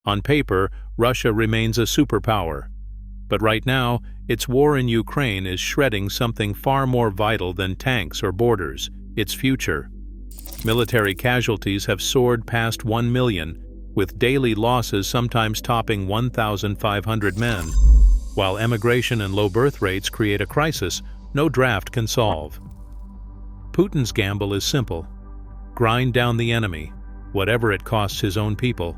On paper, Russia remains a superpower. But right now, its war in Ukraine is shredding something far more vital than tanks or borders: its future. Military casualties have soared past 1 million, with daily losses sometimes topping 1,500 men. While emigration and low birth rates create a crisis no draft can solve. Putin's gamble is simple: grind down the enemy, whatever it costs his own people.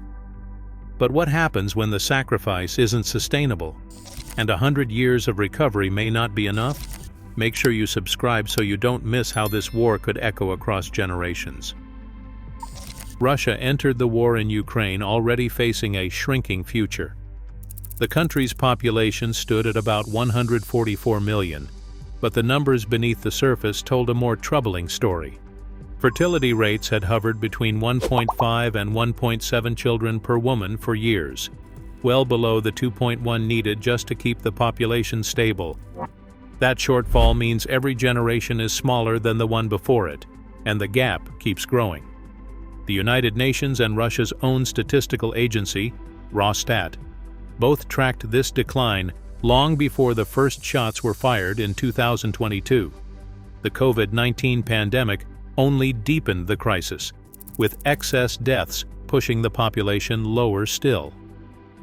But what happens when the sacrifice isn't sustainable, and 100 years of recovery may not be enough? Make sure you subscribe so you don't miss how this war could echo across generations. Russia entered the war in Ukraine already facing a shrinking future. The country's population stood at about 144 million, but the numbers beneath the surface told a more troubling story. Fertility rates had hovered between 1.5 and 1.7 children per woman for years, well below the 2.1 needed just to keep the population stable. That shortfall means every generation is smaller than the one before it, and the gap keeps growing. The United Nations and Russia's own statistical agency, Rosstat, both tracked this decline long before the first shots were fired in 2022. The COVID-19 pandemic only deepened the crisis, with excess deaths pushing the population lower still.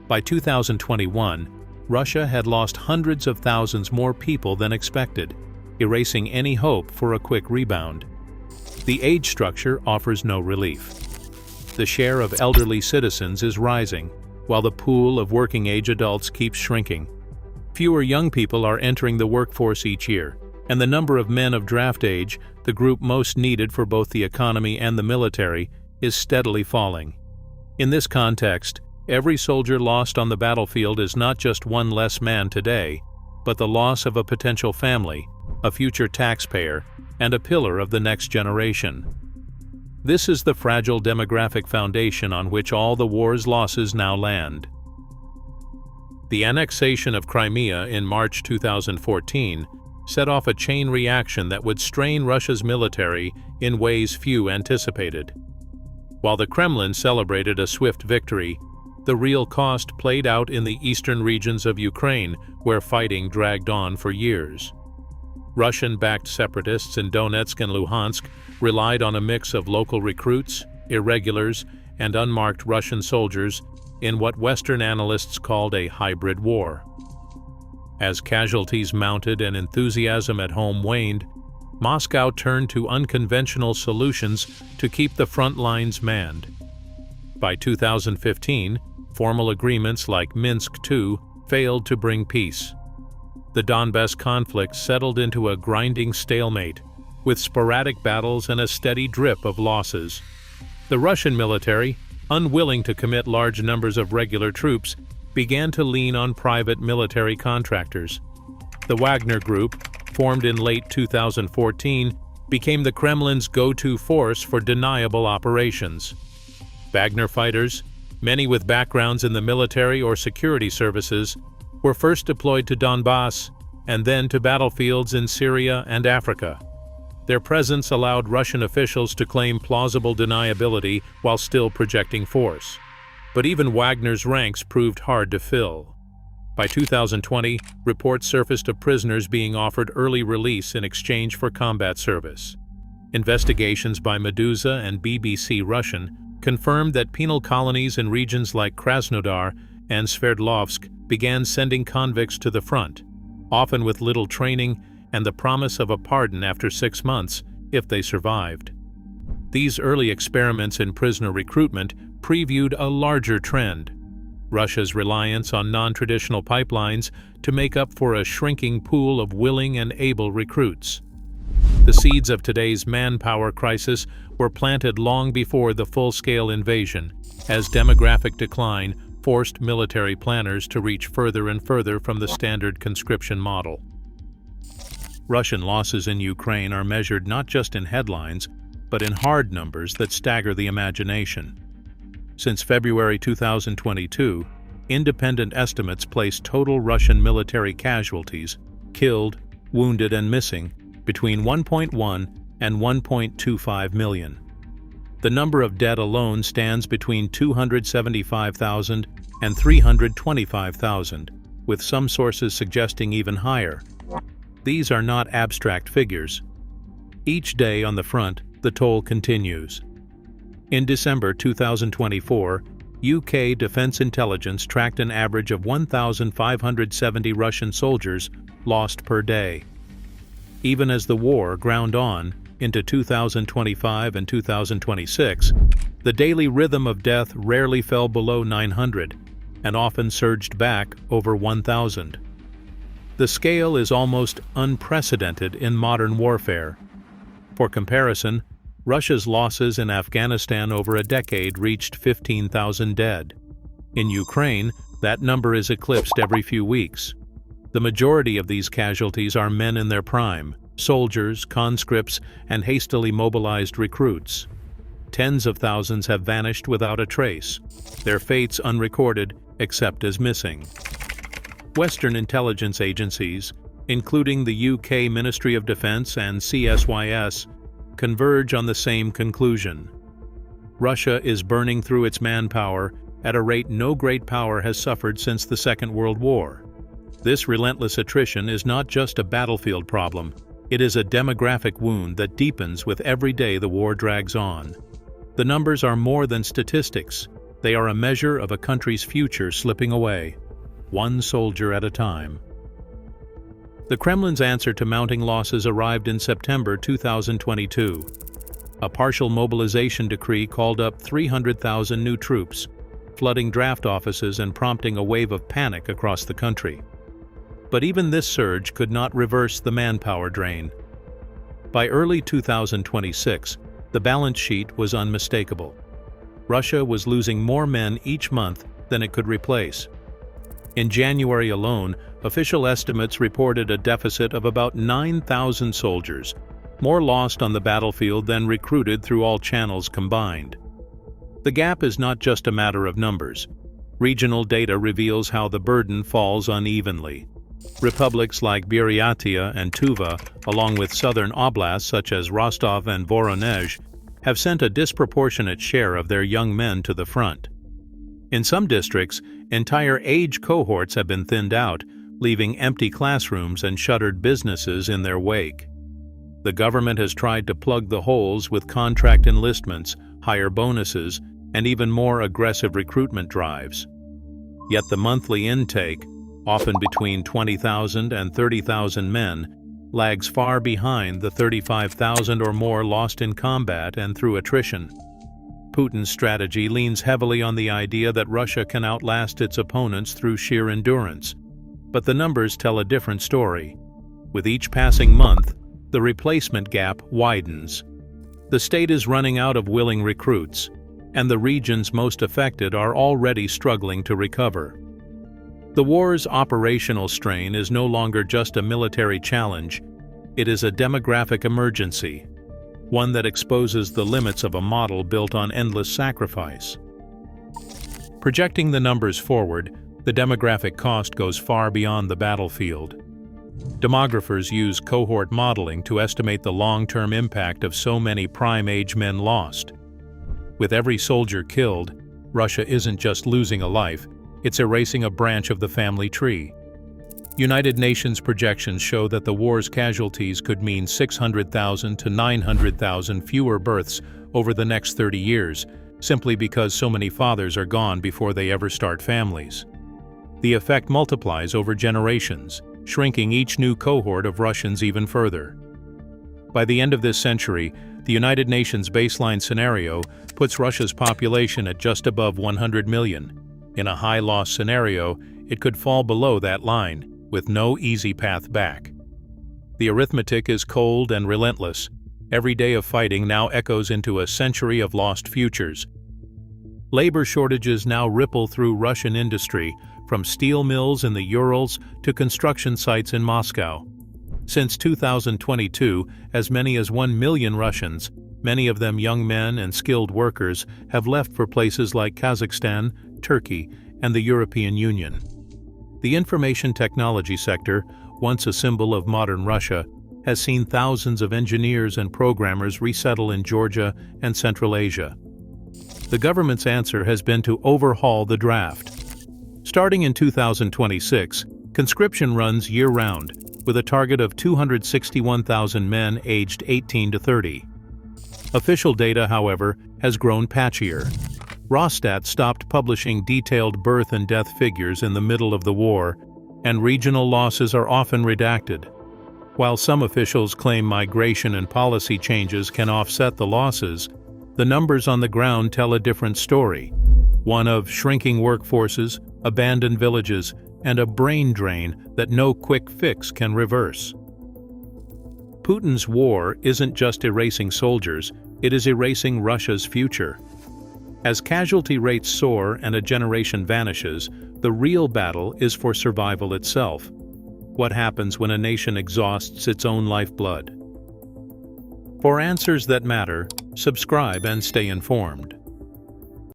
By 2021, Russia had lost hundreds of thousands more people than expected, erasing any hope for a quick rebound. The age structure offers no relief. The share of elderly citizens is rising, while the pool of working-age adults keeps shrinking. Fewer young people are entering the workforce each year, and the number of men of draft age, the group most needed for both the economy and the military, is steadily falling. In this context, every soldier lost on the battlefield is not just one less man today, but the loss of a potential family, a future taxpayer, and a pillar of the next generation. This is the fragile demographic foundation on which all the war's losses now land. The annexation of Crimea in March 2014 set off a chain reaction that would strain Russia's military in ways few anticipated. While the Kremlin celebrated a swift victory, the real cost played out in the eastern regions of Ukraine, where fighting dragged on for years. Russian-backed separatists in Donetsk and Luhansk relied on a mix of local recruits, irregulars, and unmarked Russian soldiers in what Western analysts called a hybrid war. As casualties mounted and enthusiasm at home waned, Moscow turned to unconventional solutions to keep the front lines manned. By 2015, formal agreements like Minsk II failed to bring peace. The Donbas conflict settled into a grinding stalemate, with sporadic battles and a steady drip of losses. The Russian military, unwilling to commit large numbers of regular troops, began to lean on private military contractors. The Wagner Group, formed in late 2014, became the Kremlin's go-to force for deniable operations. Wagner fighters, many with backgrounds in the military or security services, were first deployed to Donbass and then to battlefields in Syria and Africa. Their presence allowed Russian officials to claim plausible deniability while still projecting force. But even Wagner's ranks proved hard to fill. By 2020, reports surfaced of prisoners being offered early release in exchange for combat service. Investigations by Meduza and BBC Russian confirmed that penal colonies in regions like Krasnodar and Sverdlovsk began sending convicts to the front, often with little training and the promise of a pardon after 6 months if they survived. These early experiments in prisoner recruitment previewed a larger trend: Russia's reliance on non-traditional pipelines to make up for a shrinking pool of willing and able recruits. The seeds of today's manpower crisis were planted long before the full-scale invasion, as demographic decline forced military planners to reach further and further from the standard conscription model. Russian losses in Ukraine are measured not just in headlines, but in hard numbers that stagger the imagination. Since February 2022, independent estimates place total Russian military casualties, killed, wounded, and missing, between 1.1 and 1.25 million. The number of dead alone stands between 275,000 and 325,000, with some sources suggesting even higher. These are not abstract figures. Each day on the front, the toll continues. In December 2024, UK Defense Intelligence tracked an average of 1,570 Russian soldiers lost per day. Even as the war ground on into 2025 and 2026, the daily rhythm of death rarely fell below 900 and often surged back over 1,000. The scale is almost unprecedented in modern warfare. For comparison, Russia's losses in Afghanistan over a decade reached 15,000 dead. In Ukraine, that number is eclipsed every few weeks. The majority of these casualties are men in their prime, soldiers, conscripts, and hastily mobilized recruits. Tens of thousands have vanished without a trace, their fates unrecorded except as missing. Western intelligence agencies, including the UK Ministry of Defence and CSIS, converge on the same conclusion. Russia is burning through its manpower at a rate no great power has suffered since the Second World War. This relentless attrition is not just a battlefield problem, it is a demographic wound that deepens with every day the war drags on. The numbers are more than statistics, they are a measure of a country's future slipping away, one soldier at a time. The Kremlin's answer to mounting losses arrived in September 2022. A partial mobilization decree called up 300,000 new troops, flooding draft offices and prompting a wave of panic across the country. But even this surge could not reverse the manpower drain. By early 2026, the balance sheet was unmistakable. Russia was losing more men each month than it could replace. In January alone, official estimates reported a deficit of about 9,000 soldiers, more lost on the battlefield than recruited through all channels combined. The gap is not just a matter of numbers. Regional data reveals how the burden falls unevenly. Republics like Buryatia and Tuva, along with southern oblasts such as Rostov and Voronezh, have sent a disproportionate share of their young men to the front. In some districts, entire age cohorts have been thinned out, leaving empty classrooms and shuttered businesses in their wake. The government has tried to plug the holes with contract enlistments, higher bonuses, and even more aggressive recruitment drives. Yet the monthly intake, often between 20,000 and 30,000 men, lags far behind the 35,000 or more lost in combat and through attrition. Putin's strategy leans heavily on the idea that Russia can outlast its opponents through sheer endurance. But the numbers tell a different story. With each passing month, the replacement gap widens. The state is running out of willing recruits, and the regions most affected are already struggling to recover. The war's operational strain is no longer just a military challenge, it is a demographic emergency, one that exposes the limits of a model built on endless sacrifice. Projecting the numbers forward, the demographic cost goes far beyond the battlefield. Demographers use cohort modeling to estimate the long-term impact of so many prime-age men lost. With every soldier killed, Russia isn't just losing a life, it's erasing a branch of the family tree. United Nations projections show that the war's casualties could mean 600,000 to 900,000 fewer births over the next 30 years, simply because so many fathers are gone before they ever start families. The effect multiplies over generations, shrinking each new cohort of Russians even further. By the end of this century, the United Nations baseline scenario puts Russia's population at just above 100 million. In a high-loss scenario, it could fall below that line, with no easy path back. The arithmetic is cold and relentless. Every day of fighting now echoes into a century of lost futures. Labor shortages now ripple through Russian industry, from steel mills in the Urals to construction sites in Moscow. Since 2022, as many as 1 million Russians, many of them young men and skilled workers, have left for places like Kazakhstan, Turkey, and the European Union. The information technology sector, once a symbol of modern Russia, has seen thousands of engineers and programmers resettle in Georgia and Central Asia. The government's answer has been to overhaul the draft. Starting in 2026, conscription runs year-round, with a target of 261,000 men aged 18 to 30. Official data, however, has grown patchier. Rosstat stopped publishing detailed birth and death figures in the middle of the war, and regional losses are often redacted. While some officials claim migration and policy changes can offset the losses, the numbers on the ground tell a different story, one of shrinking workforces, abandoned villages, and a brain drain that no quick fix can reverse. Putin's war isn't just erasing soldiers, it is erasing Russia's future. As casualty rates soar and a generation vanishes, the real battle is for survival itself. What happens when a nation exhausts its own lifeblood? For answers that matter, subscribe and stay informed.